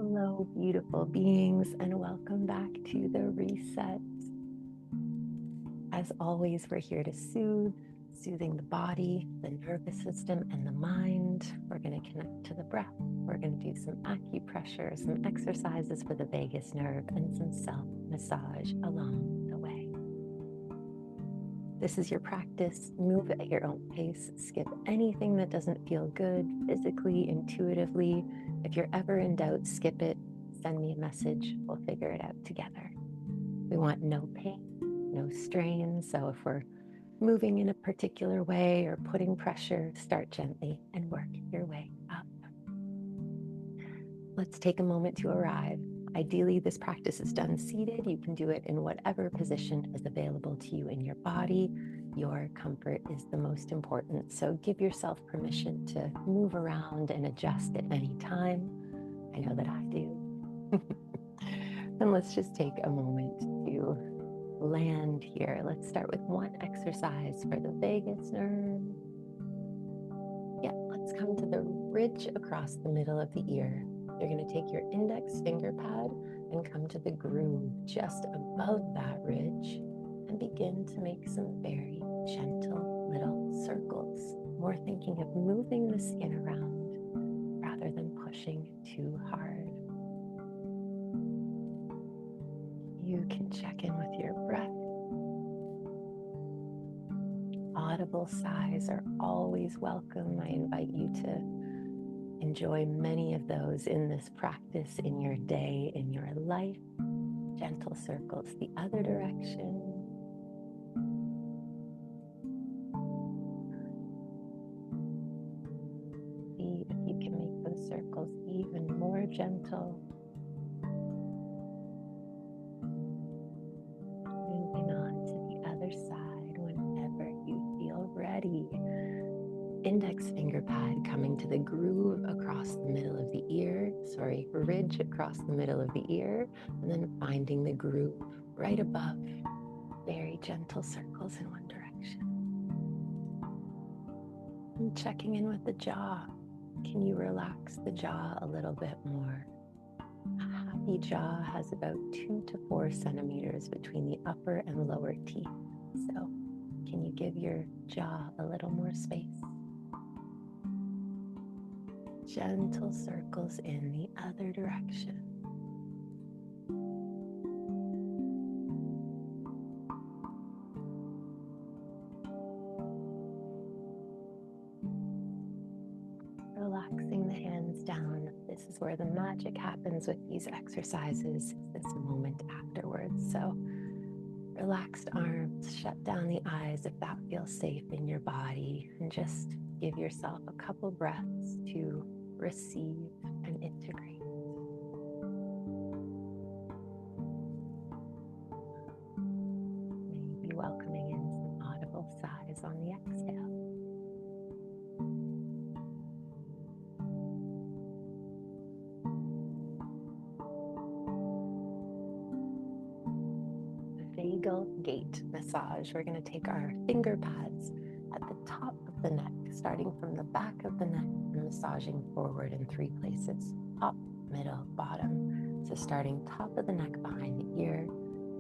Hello, beautiful beings, and welcome back to the reset. As always, we're here to soothing the body, the nervous system, and the mind. We're going to connect to the breath. We're going to do some acupressure, some exercises for the vagus nerve, and some self-massage along the way. This is your practice. Move at your own pace. Skip anything that doesn't feel good physically, intuitively. If you're ever in doubt, skip it. Send me a message. We'll figure it out together. We want no pain, no strain. So if we're moving in a particular way or putting pressure, start gently and work your way up. Let's take a moment to arrive. Ideally, this practice is done seated. You can do it in whatever position is available to you in your body. Your comfort is the most important. So give yourself permission to move around and adjust at any time. I know that I do. And let's just take a moment to land here. Let's start with one exercise for the vagus nerve. Yeah, let's come to the ridge across the middle of the ear. You're going to take your index finger pad and come to the groove just above that ridge and begin to make some very gentle little circles. More thinking of moving the skin around rather than pushing too hard. You can check in with your breath. Audible sighs are always welcome. I invite you to enjoy many of those in this practice, in your day, in your life. Gentle circles the other direction. See if you can make those circles even more gentle. Moving on to the other side whenever you feel ready. Index finger pad coming to the groove across the middle of the ear, ridge across the middle of the ear, and then finding the groove right above. Very gentle circles in one direction. And checking in with the jaw. Can you relax the jaw a little bit more? A happy jaw has about 2 to 4 centimeters between the upper and lower teeth. So can you give your jaw a little more space? Gentle circles in the other direction. Relaxing the hands down. This is where the magic happens with these exercises, this moment afterwards. So relaxed arms, shut down the eyes if that feels safe in your body, and just give yourself a couple breaths to receive and integrate. Maybe welcoming in some audible sighs on the exhale. Vagal gate massage. We're going to take our finger pads at the top of the neck, starting from the back of the neck and massaging forward in 3 places: top, middle, bottom. So starting top of the neck behind the ear,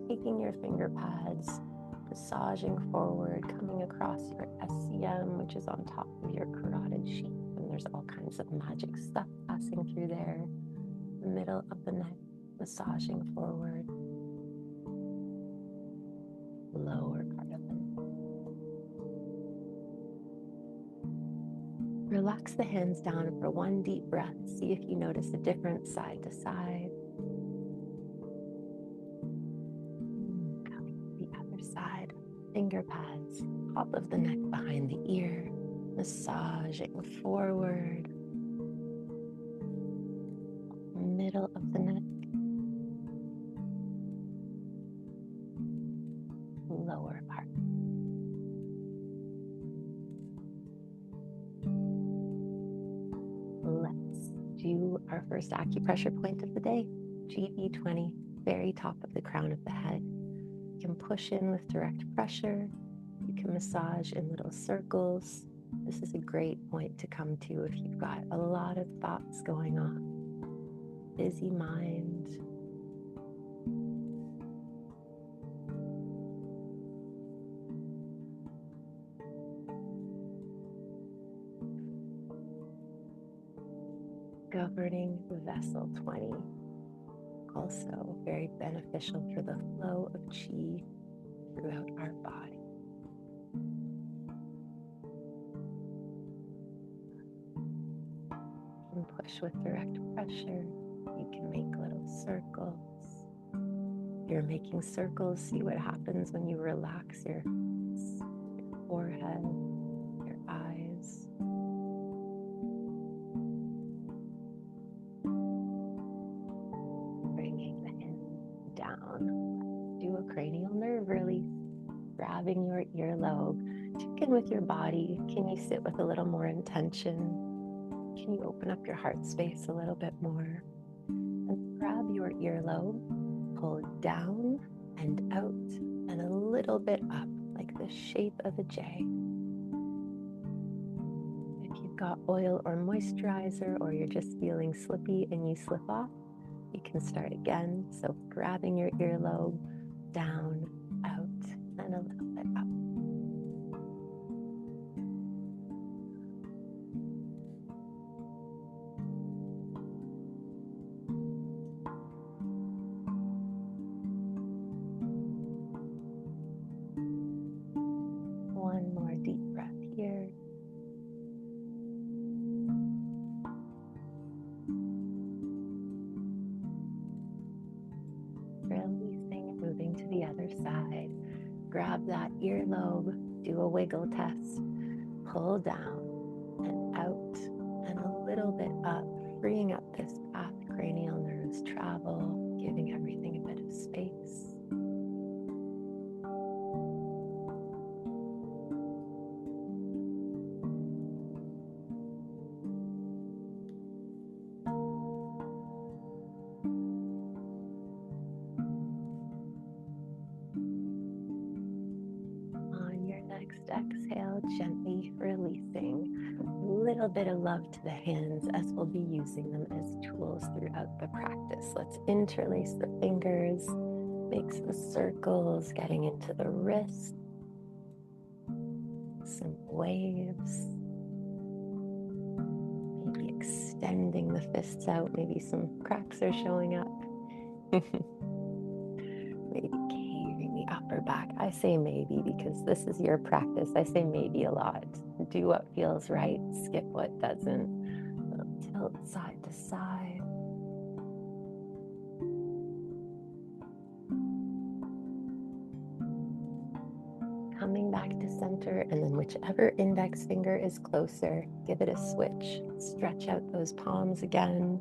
taking your finger pads, massaging forward, coming across your SCM, which is on top of your carotid sheath, and there's all kinds of magic stuff passing through there. The middle of the neck, massaging forward. Lower part of the neck. Relax the hands down for one deep breath. See if you notice a difference side to side. Coming to the other side. Finger pads, top of the neck behind the ear, massaging forward. Middle of the neck. Lower part. Let's do our first acupressure point of the day. GB20, very top of the crown of the head. You can push in with direct pressure. You can massage in little circles. This is a great point to come to if you've got a lot of thoughts going on. busy mind. Governing vessel 20, also very beneficial for the flow of chi throughout our body. You can push with direct pressure. You can make little circles. If you're making circles, see what happens when you relax your forehead, your eyes. Bringing the hands down. Do a cranial nerve release, grabbing your earlobe. Check in with your body. Can you sit with a little more intention? Can you open up your heart space a little bit more? And grab your earlobe, pull down and out and a little bit up, like the shape of a J. If you've got oil or moisturizer, or you're just feeling slippy and you slip off, you can start again. So grabbing your earlobe, down, out, and a little bit up. One more deep breath here. Releasing, moving to the other side. Grab that earlobe, do a wiggle test, pull down and out and a little bit up, freeing up this path cranial nerves travel, giving everything a bit of space. Exhale, gently releasing. A little bit of love to the hands, as we'll be using them as tools throughout the practice. Let's interlace the fingers, make some circles, getting into the wrist, some waves, maybe extending the fists out, maybe some cracks are showing up. Maybe caving the upper back. I say maybe because this is your practice. I say maybe a lot. Do what feels right, skip what doesn't. Tilt side to side. Coming back to center, and then whichever index finger is closer, give it a switch. Stretch out those palms again.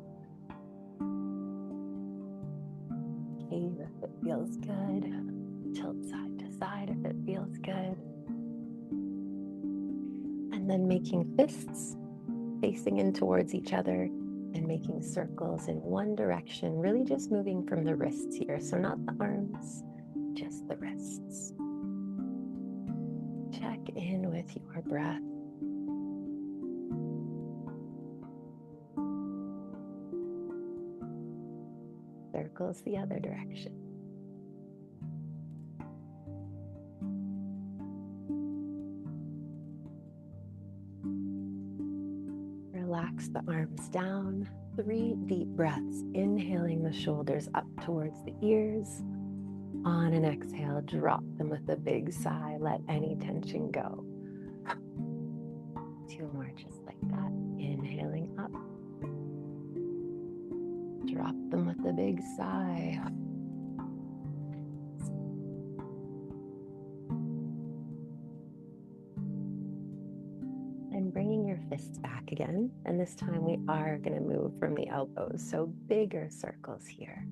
Cave if it feels good. Tilt side to side if it feels good. And then making fists facing in towards each other and making circles in one direction, really just moving from the wrists here. So not the arms, just the wrists. Check in with your breath. Circles the other direction. Relax the arms down. 3 deep breaths, inhaling the shoulders up towards the ears. On an exhale, drop them with a big sigh. Let any tension go. 2 more just like that. Inhaling up. Drop them with a big sigh. And bringing your fists back again. And this time we are going to move from the elbows. So bigger circles here.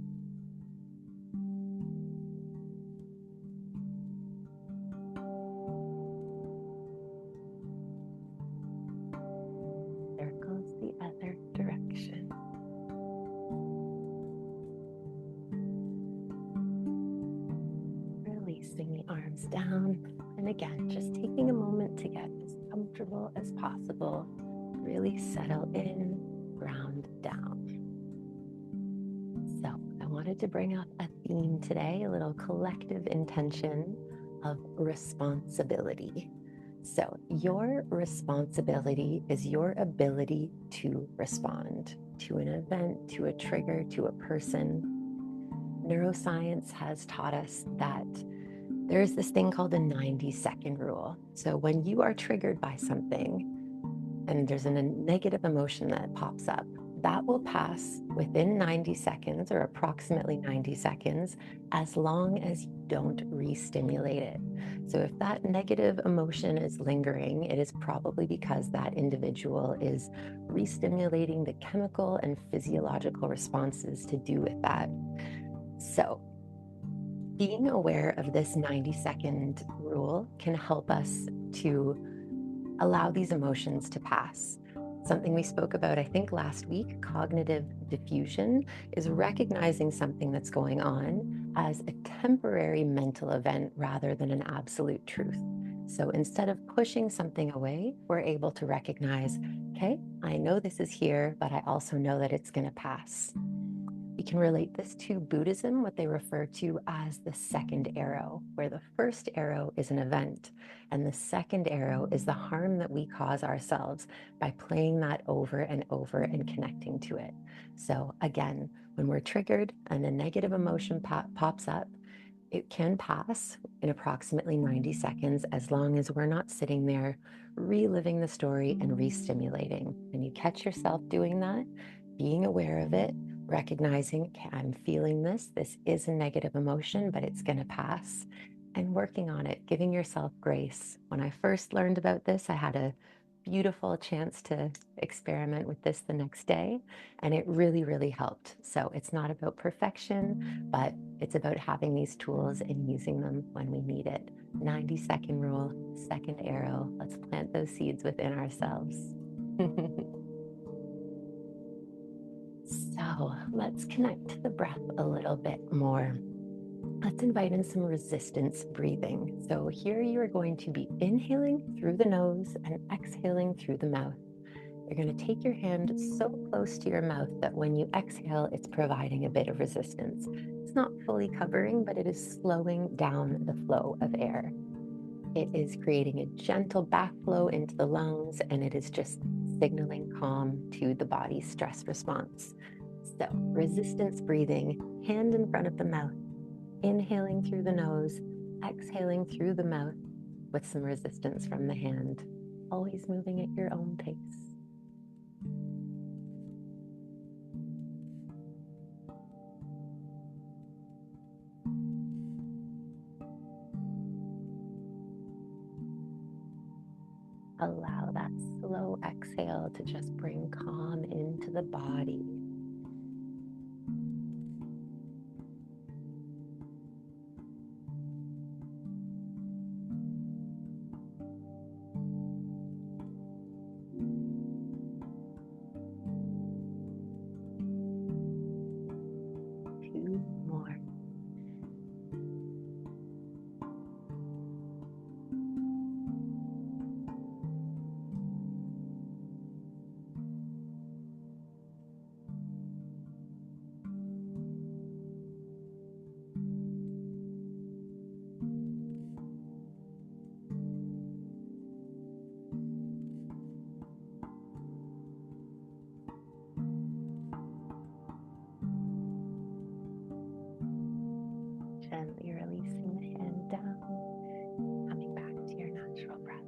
Circles the other direction. Releasing the arms down. And again, just taking a moment to get as comfortable as possible. Really settle in, ground down. wanted to bring up a theme today, a little collective intention of responsibility. So your responsibility is your ability to respond to an event, to a trigger, to a person. Neuroscience has taught us that there's this thing called the 90-second rule. So when you are triggered by something and there's a negative emotion that pops up, that will pass within 90 seconds or approximately 90 seconds, as long as you don't re-stimulate it. So if that negative emotion is lingering, it is probably because that individual is re-stimulating the chemical and physiological responses to do with that. So being aware of this 90-second rule can help us to allow these emotions to pass. Something we spoke about, I think, last week, cognitive diffusion, is recognizing something that's going on as a temporary mental event rather than an absolute truth. So instead of pushing something away, we're able to recognize, okay, I know this is here, but I also know that it's going to pass. We can relate this to Buddhism, what they refer to as the second arrow, where the first arrow is an event, and the second arrow is the harm that we cause ourselves by playing that over and over and connecting to it. So again, when we're triggered and a negative emotion pops up, it can pass in approximately 90 seconds as long as we're not sitting there reliving the story and re-stimulating. And you catch yourself doing that, being aware of it, recognizing, okay, I'm feeling this is a negative emotion, but it's going to pass, and working on it, giving yourself grace. When I first learned about this, I had a beautiful chance to experiment with this the next day, and it really, really helped. So it's not about perfection, but it's about having these tools and using them when we need it. 90-second rule, second arrow. Let's plant those seeds within ourselves. So let's connect to the breath a little bit more. Let's invite in some resistance breathing. So here you are going to be inhaling through the nose and exhaling through the mouth. You're going to take your hand so close to your mouth that when you exhale, it's providing a bit of resistance. It's not fully covering, but it is slowing down the flow of air. It is creating a gentle backflow into the lungs, and it is just signaling calm to the body's stress response. So resistance breathing, hand in front of the mouth, inhaling through the nose, exhaling through the mouth with some resistance from the hand, always moving at your own pace. Allow that slow exhale to just bring calm into the body. Two more. Gently releasing the hand down, coming back to your natural breath.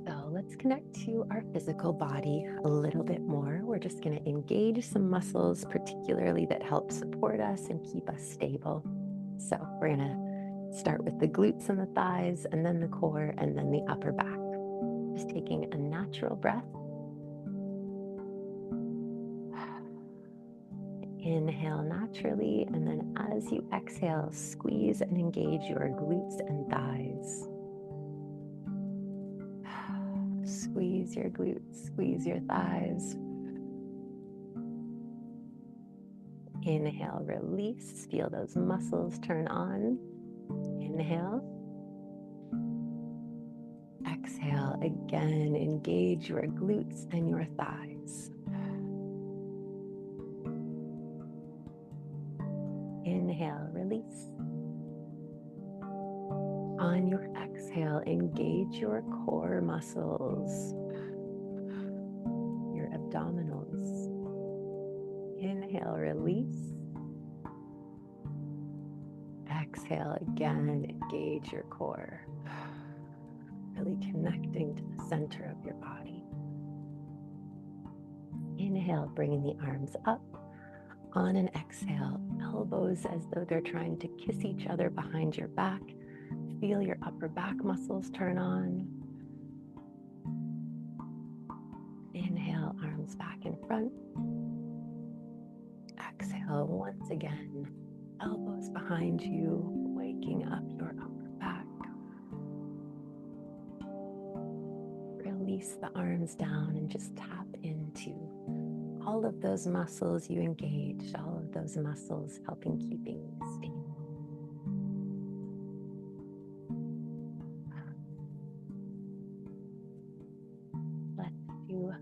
So let's connect to our physical body a little bit more. We're just going to engage some muscles, particularly that help support us and keep us stable. So we're going to start with the glutes and the thighs, and then the core, and then the upper back. Just taking a natural breath. Inhale naturally, and then as you exhale, squeeze and engage your glutes and thighs. Squeeze your glutes, squeeze your thighs. Inhale, release, feel those muscles turn on. Inhale. Exhale, again, engage your glutes and your thighs. Inhale, release. On your exhale, engage your core muscles, your abdominals. Inhale, release. Exhale again, engage your core. Really connecting to the center of your body. Inhale, bringing the arms up. On an exhale, elbows as though they're trying to kiss each other behind your back. Feel your upper back muscles turn on. Inhale, arms back in front. Exhale, once again, elbows behind you, waking up your upper back. Release the arms down and just tap into all of those muscles you engaged, all of those muscles helping keeping you stable. Let's do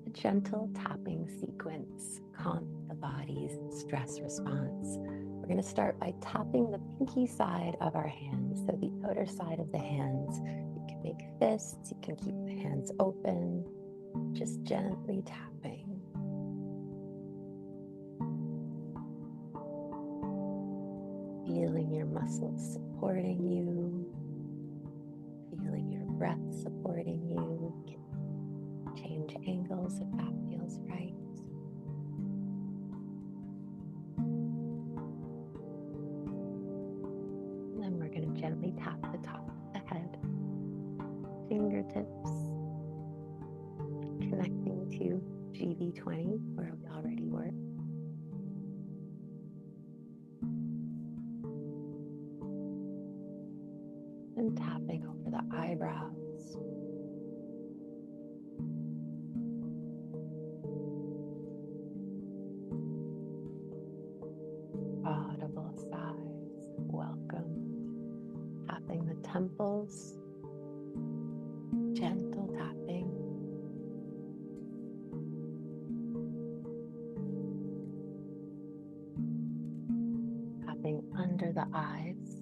a gentle tapping sequence, calm the body's stress response. We're going to start by tapping the pinky side of our hands, so the outer side of the hands. You can make fists, you can keep the hands open, just gently tapping. Feeling your muscles supporting you, feeling your breath supporting you. You can change angles if that feels right. And then we're going to gently tap the top of the head, fingertips, connecting to GV20 where we already were. And tapping over the eyebrows. Audible sighs, welcome. Tapping the temples, gentle tapping. Tapping under the eyes.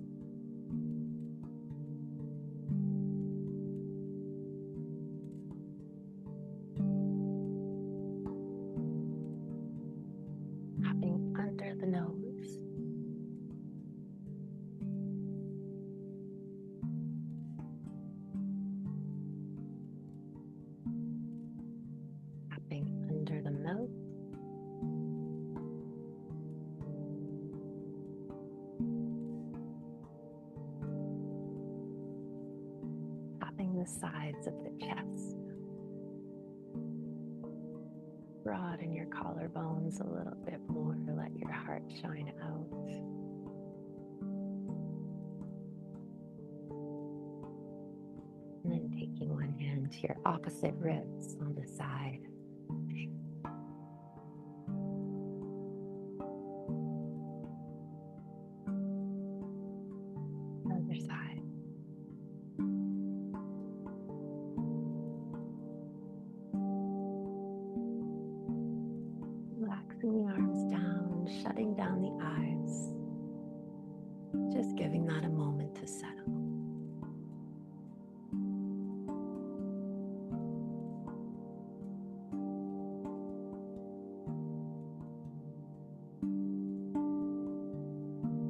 Tapping under the nose. Tapping under the mouth. Tapping the sides of the chest. Broaden your collarbones a little bit more, let your heart shine out. And then taking one hand to your opposite ribs on the side. Other side. Relaxing the arms down, shutting down the eyes. Just giving that a moment to settle.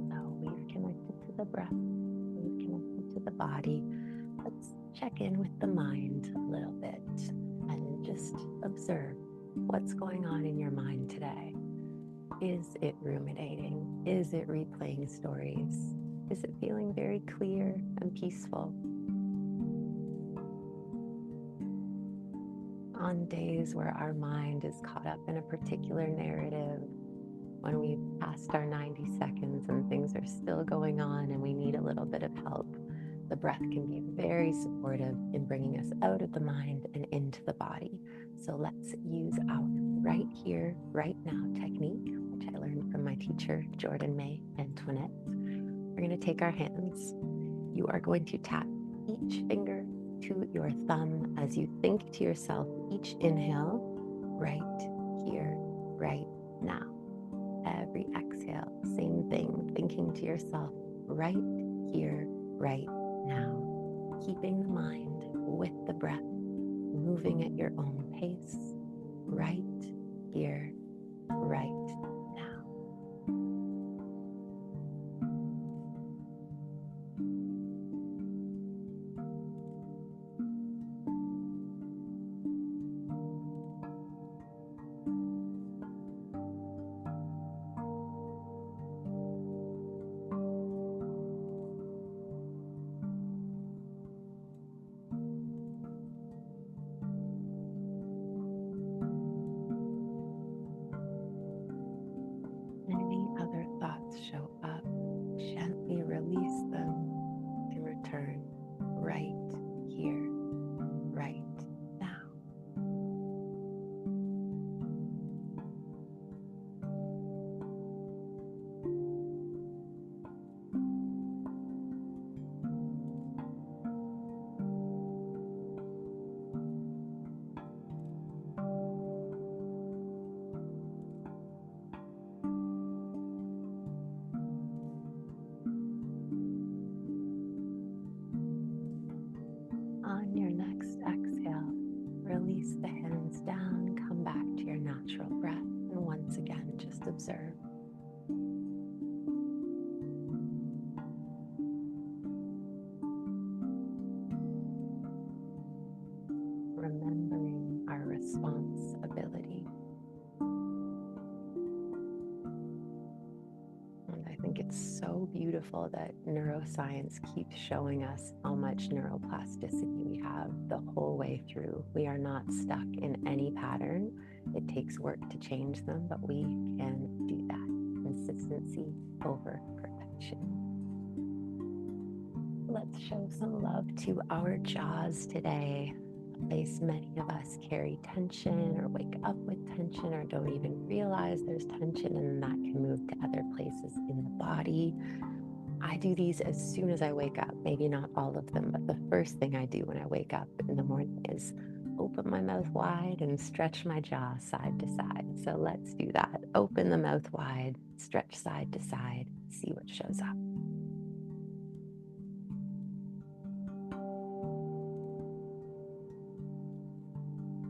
So we've connected to the breath, we've connected to the body. Let's check in with the mind a little bit and just observe what's going on in your mind today. Is it ruminating? Is it replaying stories? Is it feeling very clear and peaceful? On days where our mind is caught up in a particular narrative, when we've passed our 90 seconds and things are still going on and we need a little bit of help, the breath can be very supportive in bringing us out of the mind and into the body. So let's use our right here, right now technique, which I learned from my teacher, Jordan May Antoinette. We're going to take our hands. You are going to tap each finger to your thumb as you think to yourself each inhale, right here, right now. every exhale, same thing, thinking to yourself, right here, right now, keeping the mind with the breath, moving at your own pace, right here, right now. Any other thoughts show up, gently release them and return right here, right now. On your next exhale, release the hands down, come back to your natural breath, and once again, just observe. Remembering our responsibility. And I think it's so beautiful that neuroscience keeps showing us how much neuroplasticity we have the whole way through. We are not stuck in any pattern. It takes work to change them, but we can do that. Consistency over perfection. Let's show some love to our jaws today. A place many of us carry tension or wake up with tension or don't even realize there's tension, and that can move to other places in the body. I do these as soon as I wake up, maybe not all of them, but the first thing I do when I wake up in the morning is open my mouth wide and stretch my jaw side to side. So let's do that. Open the mouth wide, stretch side to side, see what shows up.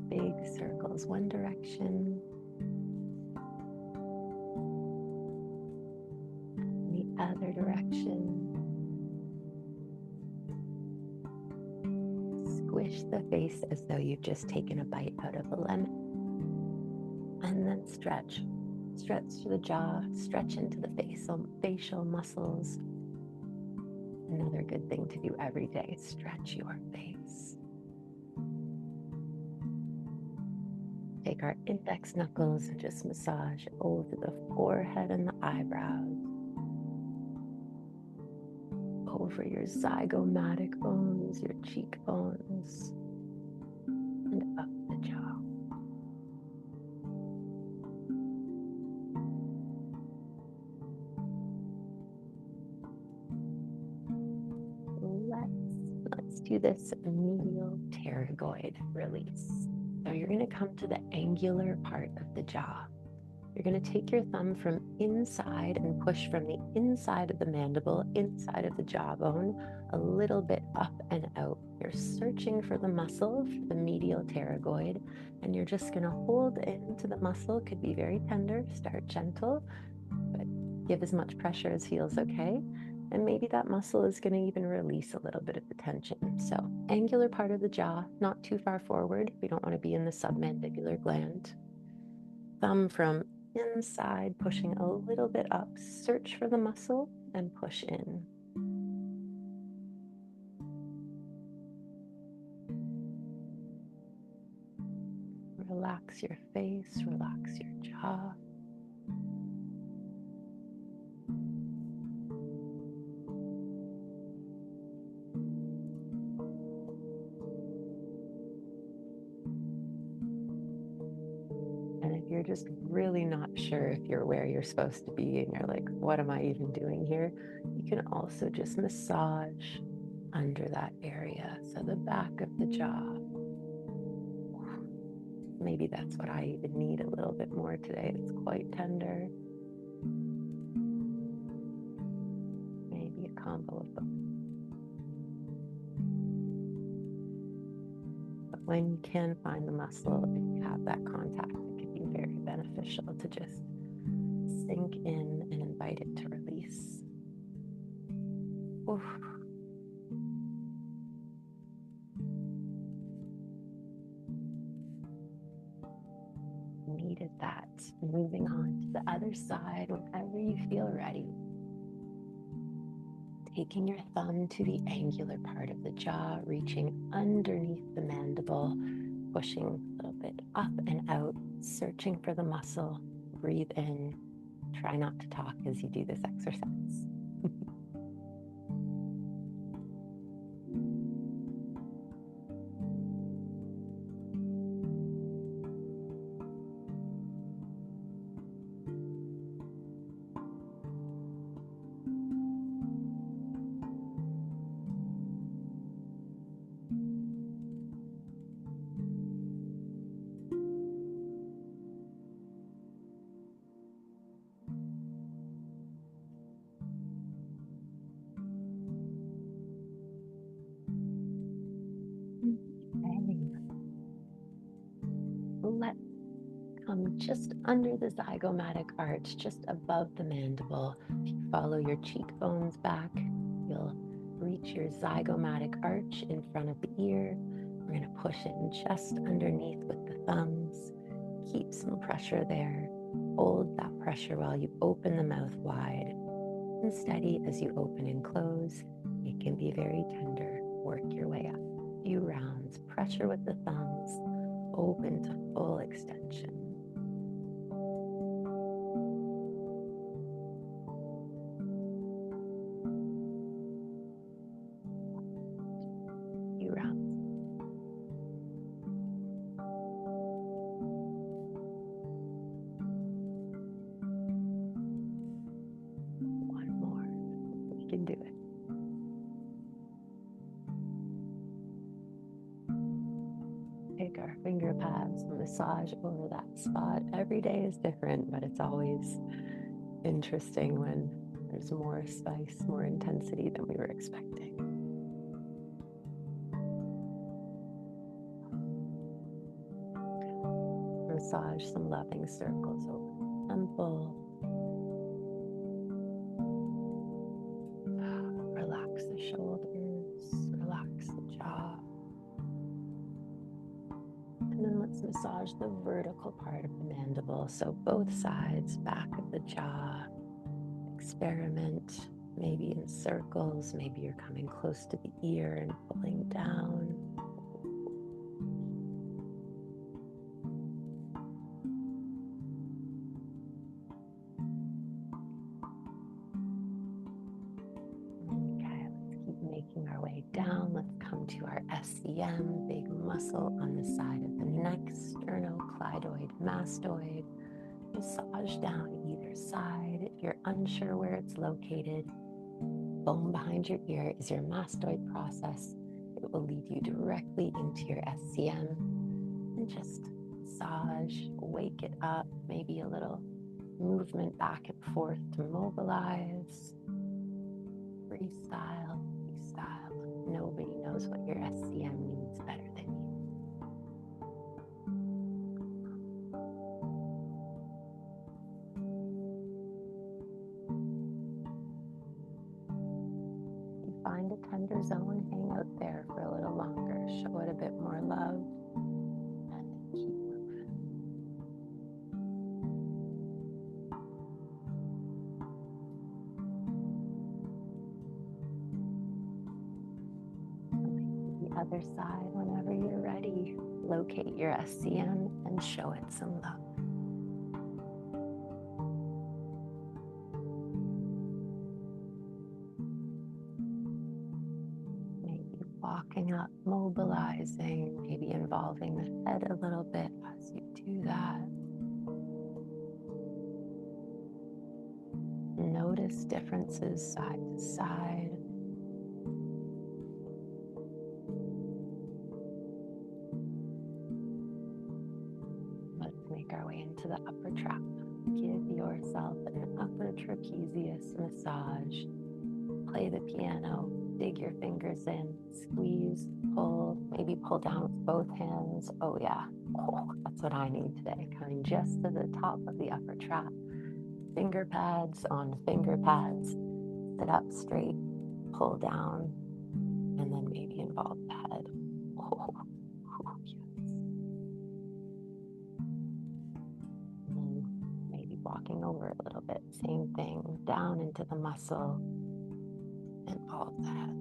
Big circles one direction, and the other direction. Squish the face as though you've just taken a bite out of a lemon. And then stretch. Stretch the jaw, stretch into the facial muscles. Another good thing to do every day, stretch your face. Take our index knuckles and just massage over the forehead and the eyebrows, over your zygomatic bones, your cheekbones, and up the jaw. Let's do this medial pterygoid release. So you're going to come to the angular part of the jaw. You're going to take your thumb from inside and push from the inside of the mandible, inside of the jawbone, a little bit up and out. You're searching for the muscle, for the medial pterygoid, and you're just going to hold into the muscle. It could be very tender, start gentle, but give as much pressure as feels okay. And maybe that muscle is going to even release a little bit of the tension. So angular part of the jaw, not too far forward. We don't want to be in the submandibular gland. Thumb from inside, pushing a little bit up. Search for the muscle and push in. Relax your face, relax your jaw. You're just really not sure if you're where you're supposed to be and you're like, what am I even doing here? You can also just massage under that area. So the back of the jaw. Maybe that's what I even need a little bit more today. It's quite tender. Maybe a combo of both. But when you can find the muscle, if you have that contact, it can be very beneficial to just sink in and invite it to release. Oof. Needed that. Moving on to the other side whenever you feel ready. Taking your thumb to the angular part of the jaw, reaching underneath the mandible, pushing a little bit up and out, searching for the muscle. Breathe in. Try not to talk as you do this exercise. Let's come just under the zygomatic arch, just above the mandible. If you follow your cheekbones back, you'll reach your zygomatic arch in front of the ear. We're going to push in just underneath with the thumbs. Keep some pressure there. Hold that pressure while you open the mouth wide and steady as you open and close. It can be very tender. Work your way up. A few rounds. Pressure with the thumbs. Open to full extension. Few rounds. One more. We can do it. Take our finger pads and massage over that spot. Every day is different, but it's always interesting when there's more spice, more intensity than we were expecting. Massage some loving circles over the temple. Relax the shoulders, relax the jaw. And then let's massage the vertical part of the mandible. So both sides, back of the jaw. Experiment, maybe in circles. Maybe you're coming close to the ear and pulling down. Okay, let's keep making our way down. Let's come to our SCM, big muscle on the side of the neck, sternocleidoid mastoid. Massage down either side. If you're unsure where it's located, bone behind your ear is your mastoid process. It will lead you directly into your SCM. And just massage, wake it up, maybe a little movement back and forth to mobilize. Freestyle. Nobody knows what your SCM needs better than you. Find a tender zone, hang out there for a little longer, show it a bit more love, and keep moving. The other side, whenever you're ready, locate your SCM and show it some love. Walking up, mobilizing, maybe involving the head a little bit as you do that. Notice differences side to side. Let's make our way into the upper trap. Give yourself an upper trapezius massage. Play the piano, dig your fingers in, squeeze, pull, maybe pull down with both hands. Oh yeah, that's what I need today. Coming just to the top of the upper trap. Finger pads on finger pads. Sit up straight, pull down, and then maybe involve the head. Yes. And then maybe walking over a little bit. Same thing, down into the muscle, involve the head.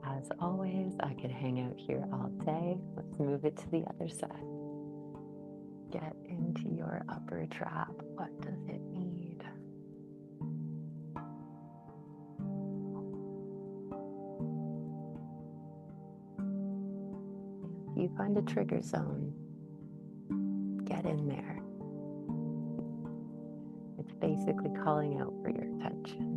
As always, I could hang out here all day. Let's move it to the other side. Get into your upper trap. What does it need? If you find a trigger zone, get in there. It's basically calling out for your attention.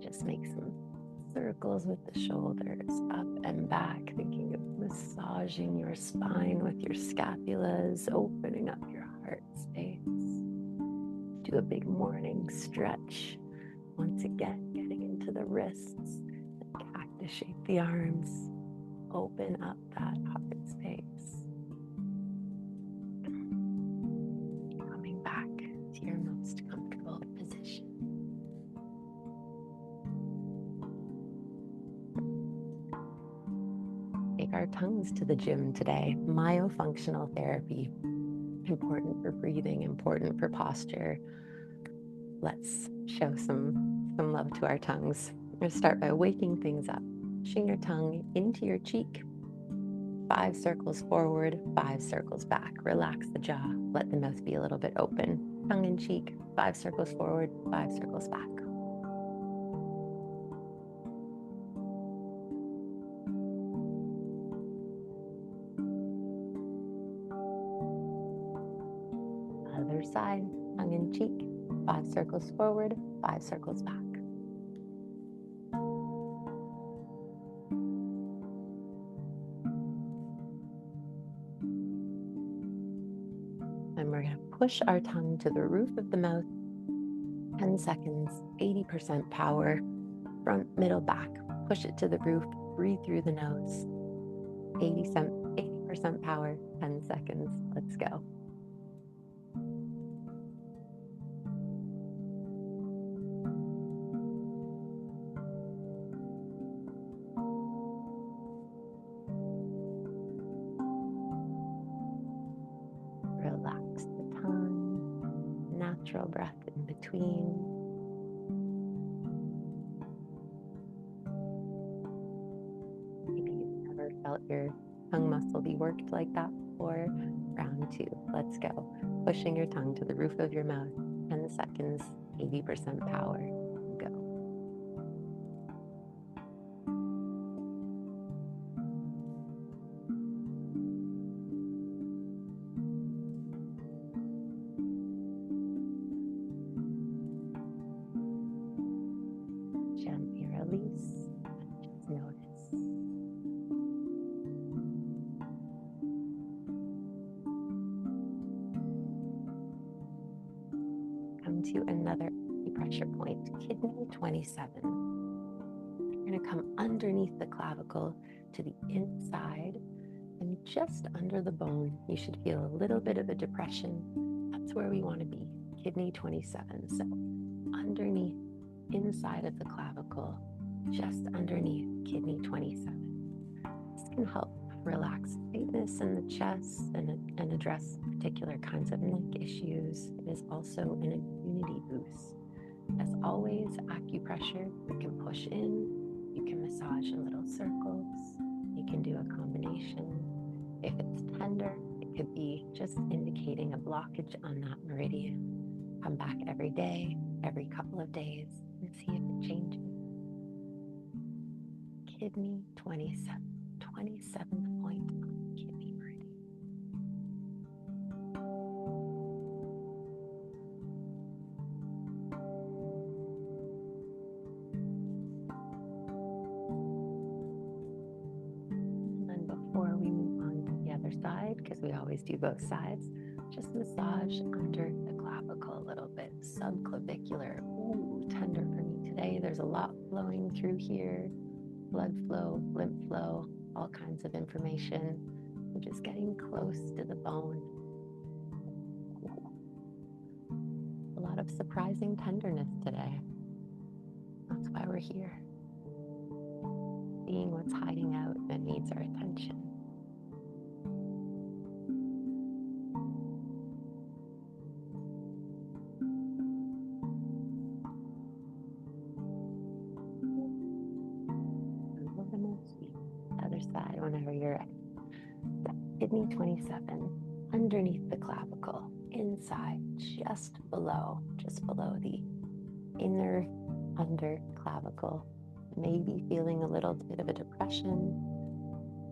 Just make some circles with the shoulders, up and back, thinking of massaging your spine with your scapulas, opening up your heart space. Do a big morning stretch. Once again, getting into the wrists, and cactus shape the arms. Open up that heart space. Coming back to your most comfortable position. Take our tongues to the gym today. Myofunctional therapy. Important for breathing, important for posture. Let's show some love to our tongues. We're going to start by waking things up. Pushing your tongue into your cheek. 5 circles forward, 5 circles back. Relax the jaw. Let the mouth be a little bit open. Tongue in cheek. 5 circles forward, 5 circles back. Other side. Tongue in cheek. 5 circles forward, 5 circles back. And we're going to push our tongue to the roof of the mouth. 10 seconds, 80% power. Front, middle, back. Push it to the roof. Breathe through the nose. 80% power. 10 seconds. Let's go. Relax the tongue, natural breath in between. Maybe you've never felt your tongue muscle be worked like that before. Round 2, let's go. Pushing your tongue to the roof of your mouth, 10 seconds, 80% power, go. Gently release and just notice. Come to another pressure point, kidney 27. You're going to come underneath the clavicle to the inside, and just under the bone, you should feel a little bit of a depression. That's where we want to be, kidney 27. So underneath, inside of the clavicle, just underneath kidney 27. This can help relax tightness in the chest and address particular kinds of neck issues. It is also an immunity boost. As always, acupressure, you can push in, you can massage in little circles, you can do a combination. If it's tender, it could be just indicating a blockage on that meridian. Come back every day, every couple of days, and see if it changes. Kidney 27, 27th point on kidney meridian. And then before we move on to the other side, because we always do both sides, just massage under the clavicle a little bit, subclavicular. Ooh, tender for me today. There's a lot flowing through here. Blood flow, lymph flow, all kinds of information. We're just getting close to the bone. A lot of surprising tenderness today. That's why we're here. Seeing what's hiding out that needs our attention. Other side whenever you're ready. Kidney 27, underneath the clavicle, inside, just below the inner under clavicle. Maybe feeling a little bit of a depression,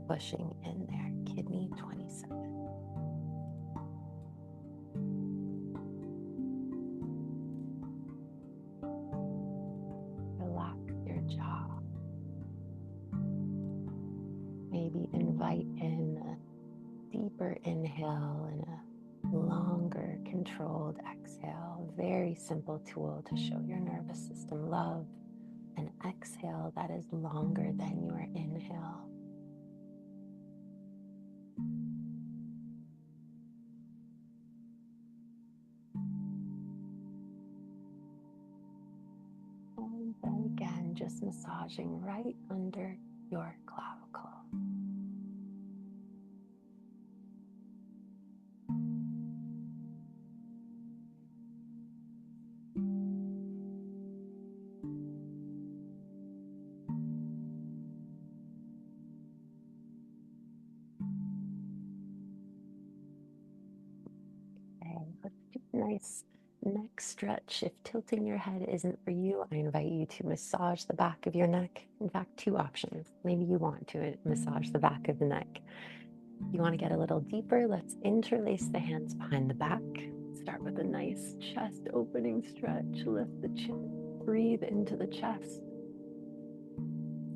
pushing in there. Kidney 27. Relax your jaw. Maybe invite in a deeper inhale and a longer controlled exhale. Very simple tool to show your nervous system love. An exhale that is longer than your inhale. And then again, just massaging right under your clavicle. Let's do a nice neck stretch. If tilting your head isn't for you, I invite you to massage the back of your neck. In fact, two options. Maybe you want to massage the back of the neck. You want to get a little deeper, let's interlace the hands behind the back. Start with a nice chest opening stretch. Lift the chin, breathe into the chest.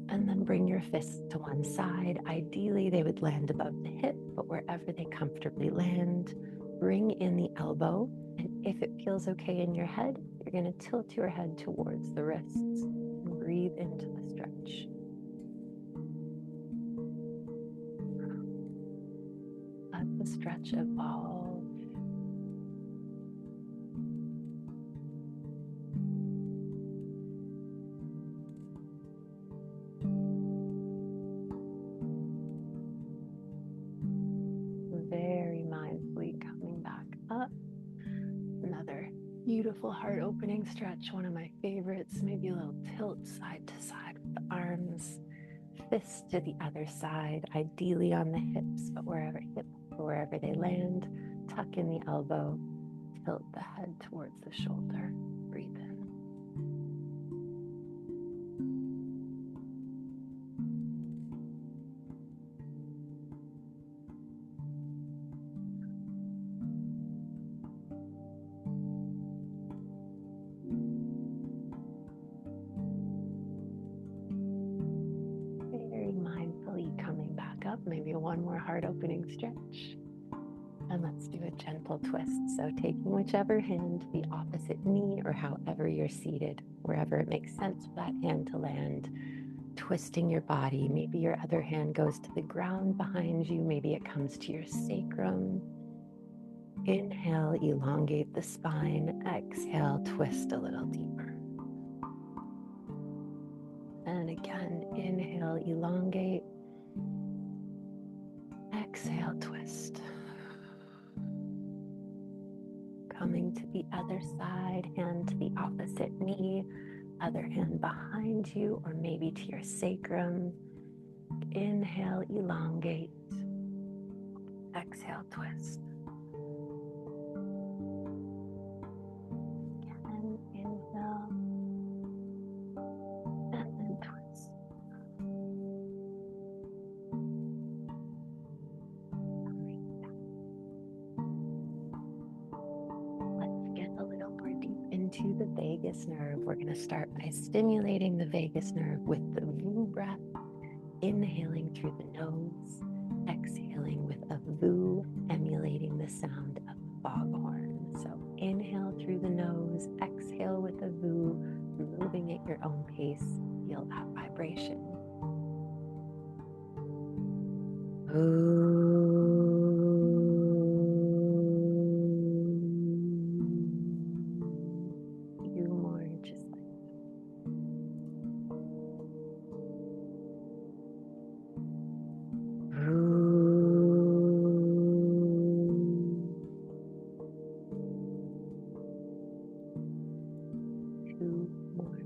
And then bring your fists to one side. Ideally, they would land above the hip, but wherever they comfortably land, bring in the elbow. And if it feels okay in your head, you're going to tilt your head towards the wrists and breathe into the stretch. Let the stretch evolve. Very mindfully coming back up. Another beautiful heart opening stretch, one of my favorites. Maybe a little tilt side to side with the arms. Fists to the other side, ideally on the hips, but wherever they land, tuck in the elbow, tilt the head towards the shoulder. Breathe in. Very mindfully coming back up, maybe one more heart opening stretch. And let's do a gentle twist. So taking whichever hand, the opposite knee, or however you're seated, wherever it makes sense for that hand to land, twisting your body. Maybe your other hand goes to the ground behind you. Maybe it comes to your sacrum. Inhale, elongate the spine. Exhale, twist a little deeper. And again, inhale, elongate. Exhale, twist. Coming to the other side, hand to the opposite knee, other hand behind you, or maybe to your sacrum. Inhale, elongate. Exhale, twist. Again, inhale, and then twist. Let's get a little more deep into the vagus nerve. We're going to start by stimulating the vagus nerve with the VU breath, inhaling through the nose, exhaling with a VU, emulating the sound of a foghorn. So inhale through the nose, exhale with a VU, moving at your own pace. Feel that vibration. Few more, just like two more.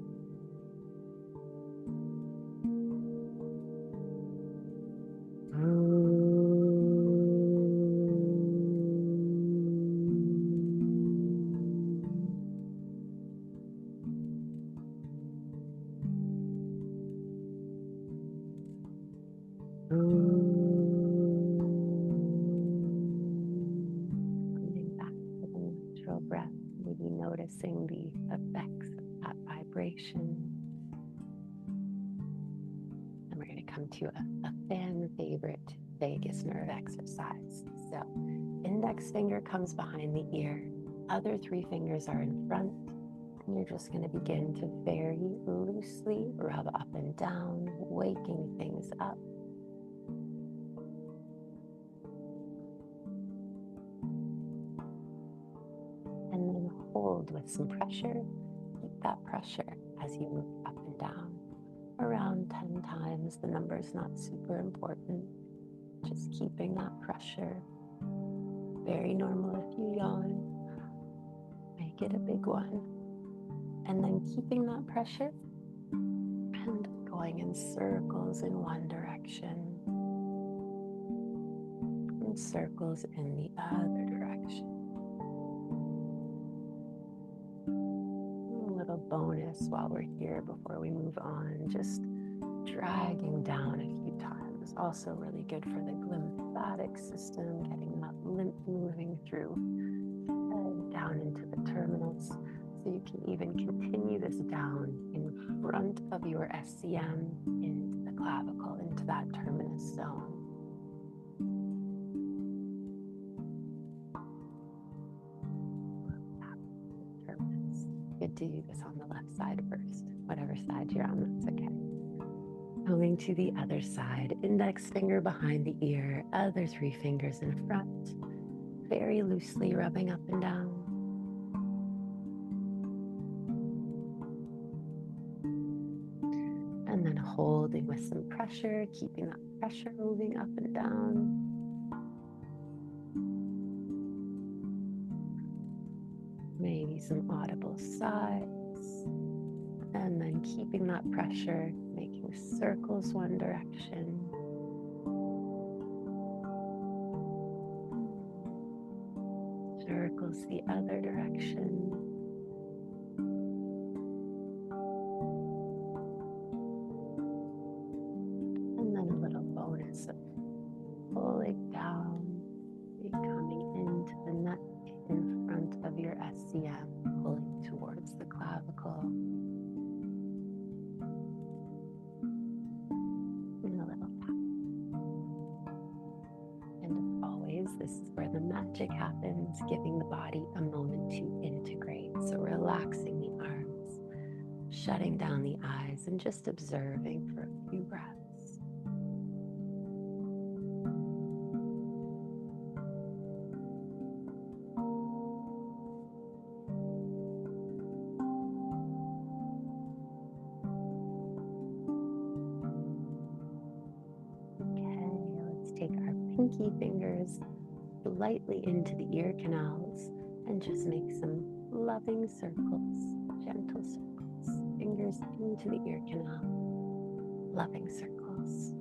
Coming back to the natural breath, maybe noticing the effects of that vibration. And we're going to come to a fan favorite vagus nerve exercise. So index finger comes behind the ear, other three fingers are in front, and you're just going to begin to very loosely rub up and down, waking things up. And then hold with some pressure. Keep that pressure as you move up and down. Around 10 times. The number is not super important. Just keeping that pressure. Very normal if you yawn. Make it a big one. And then keeping that pressure and going in circles in one direction and circles in the other direction. A little bonus while we're here before we move on, just dragging down a few times. Also really good for the lymphatic system, getting that lymph moving through down into the terminus. So you can even continue this down in front of your SCM, into the clavicle, into that terminus zone. Terminus. Good to do this on the left side first. Whatever side you're on, that's okay. Going to the other side, index finger behind the ear, other three fingers in front, very loosely rubbing up and down. And then holding with some pressure, keeping that pressure moving up and down. Maybe some audible sighs. And then keeping that pressure, making circles one direction. Circles the other direction. And then a little bonus of pulling down, coming into the neck in front of your SCM, pulling towards the clavicle. And a little tap. And as always, this is where the magic happens, giving the body a moment to integrate. So relaxing the arms, shutting down the eyes, and just observing for a few breaths. Take our pinky fingers lightly into the ear canals and just make some loving circles, gentle circles. Fingers into the ear canal, loving circles.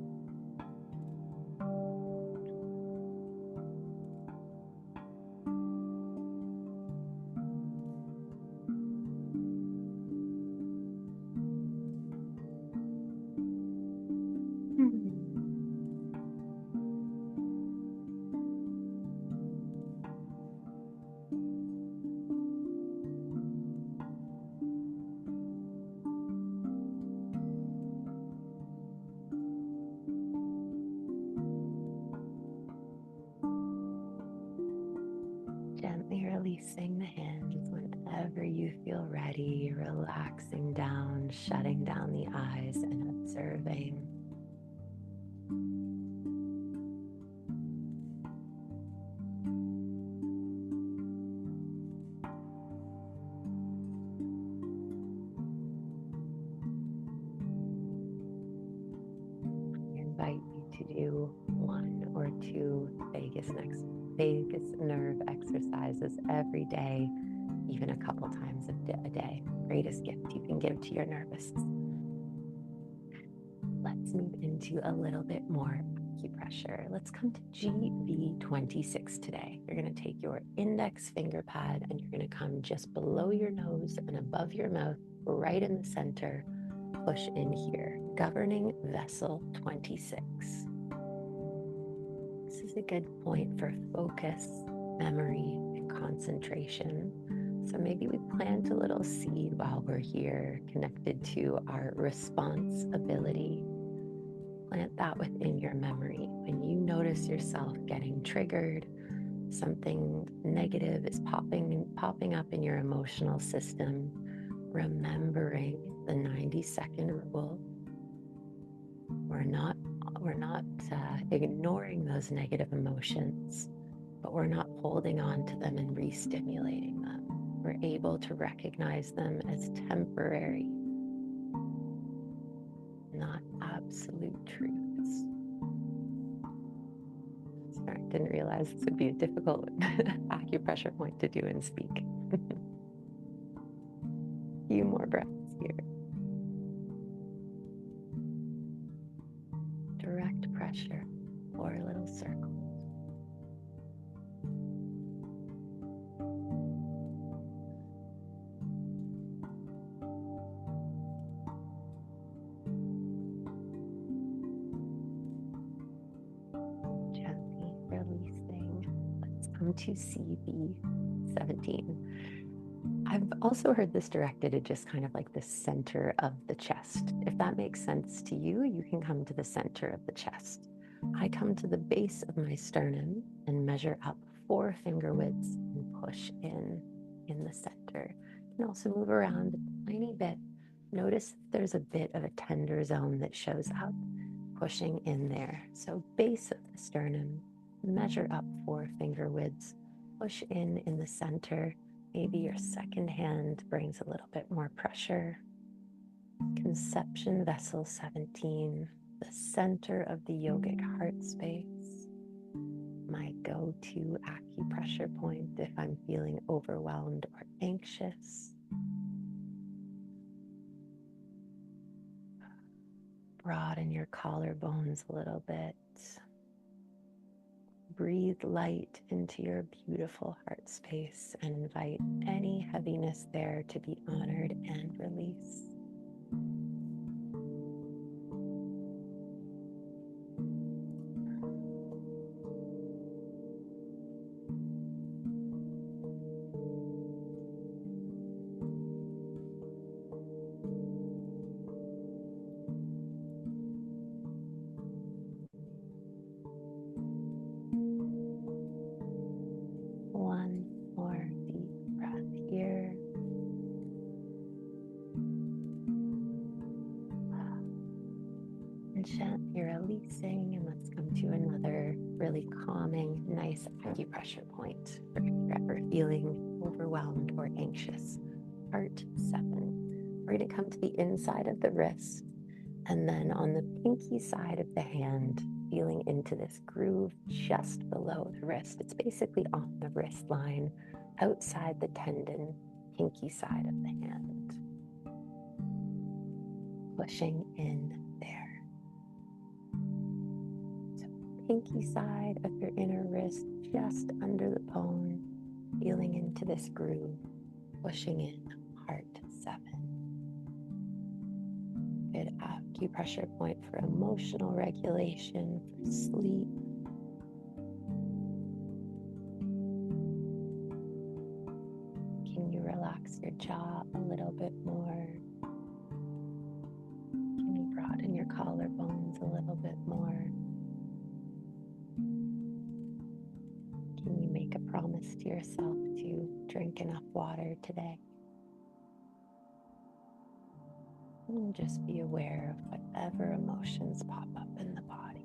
Gently releasing the hands whenever you feel ready, relaxing down, shutting down the eyes and observing. I invite you to do 1 or 2 vagus nerve exercises every day, even a couple times a day. Greatest gift you can give to your nervous system. Let's move into a little bit more acupressure. Let's come to GV26 today. You're going to take your index finger pad and you're going to come just below your nose and above your mouth, right in the center. Push in here, governing vessel 26. This is a good point for focus, memory, and concentration. So maybe we plant a little seed while we're here, connected to our response ability. Plant that within your memory. When you notice yourself getting triggered, something negative is popping up in your emotional system, remembering the 90-second rule. We're not ignoring those negative emotions, but we're not holding on to them and re-stimulating them. We're able to recognize them as temporary, not absolute truths. Sorry, didn't realize this would be a difficult acupressure point to do and speak. A few more breaths here. Direct pressure or little circles. Gently releasing. Let's come to CV17. I've also heard this directed at just kind of like the center of the chest. If that makes sense to you, you can come to the center of the chest. I come to the base of my sternum and measure up 4 finger widths and push in the center. You can also move around a tiny bit. Notice if there's a bit of a tender zone that shows up, pushing in there. So base of the sternum, measure up 4 finger widths, push in the center. Maybe your second hand brings a little bit more pressure. Conception vessel 17, the center of the yogic heart space. My go-to acupressure point if I'm feeling overwhelmed or anxious. Broaden your collarbones a little bit. Breathe light into your beautiful heart space and invite any heaviness there to be honored and released. One more deep breath here. And gently releasing, and let's come to another really calming, nice acupressure point for if you're ever feeling overwhelmed or anxious. Heart 7. We're going to come to the inside of the wrist, and then on the pinky side of the hand, feeling into this groove just below the wrist. It's basically on the wrist line, outside the tendon, pinky side of the hand. Pushing in there. So pinky side of your inner wrist, just under the bone, feeling into this groove, pushing in, heart 7. Good acupressure point for emotional regulation, for sleep. Can you relax your jaw a little bit more? Can you broaden your collarbones a little bit more? Can you make a promise to yourself to drink enough water today. And just be aware of whatever emotions pop up in the body.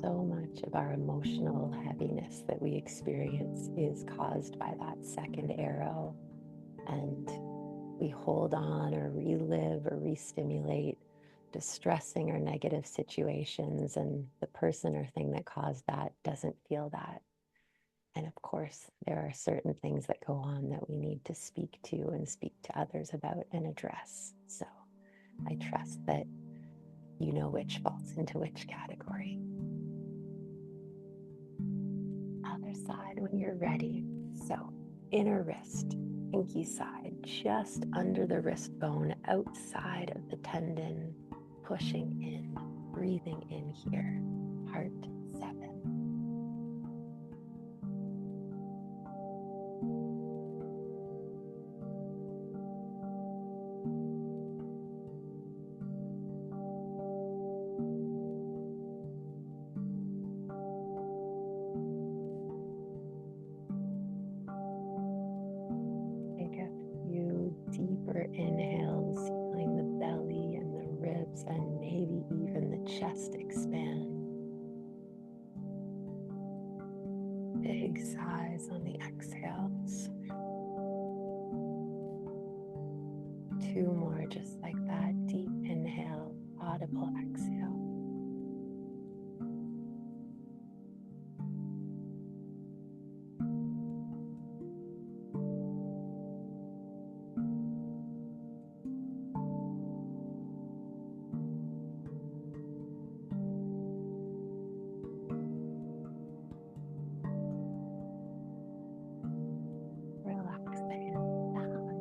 So much of our emotional heaviness that we experience is caused by that second arrow, and we hold on or relive or re-stimulate distressing or negative situations, and the person or thing that caused that doesn't feel that. And of course, there are certain things that go on that we need to speak to and speak to others about and address. So I trust that you know which falls into which category. Other side when you're ready. So inner wrist, pinky side, just under the wrist bone, outside of the tendon, pushing in, breathing in here, heart 7. Take a few deeper inhales, feeling the belly and the ribs and maybe even the chest expand. Big sighs on the exhales. 2 more just like that. Deep inhale, audible exhale. Relax the hands down.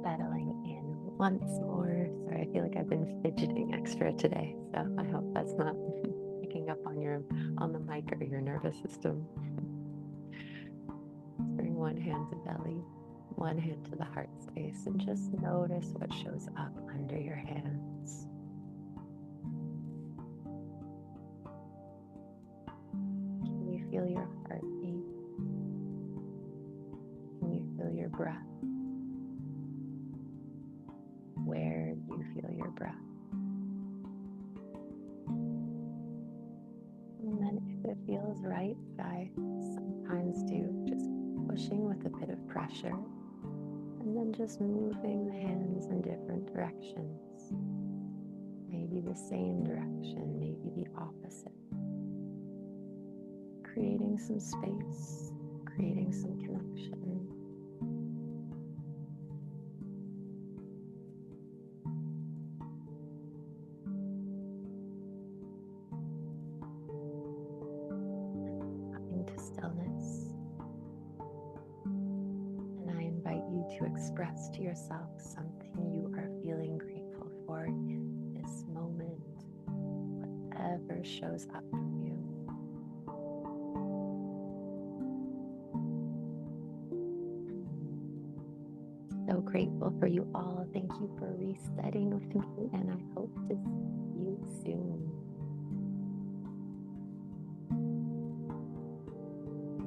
Settling in once more. Sorry, I feel like I've been fidgeting extra today, so I hope that's not picking up on the mic or your nervous system. Bring one hand to belly, one hand to the heart space, and just notice what shows up under your hands. Can you feel your heartbeat? Can you feel your breath? Where do you feel your breath? And then if it feels right, I sometimes do just pushing with a bit of pressure, and then just moving the hands in different directions. Maybe the same direction, maybe the opposite. Creating some space, creating some connection. Coming to stillness. And I invite you to express to yourself something you are feeling grateful for in this moment, whatever shows up for you. So grateful for you all. Thank you for resetting with me, and I hope to see you soon.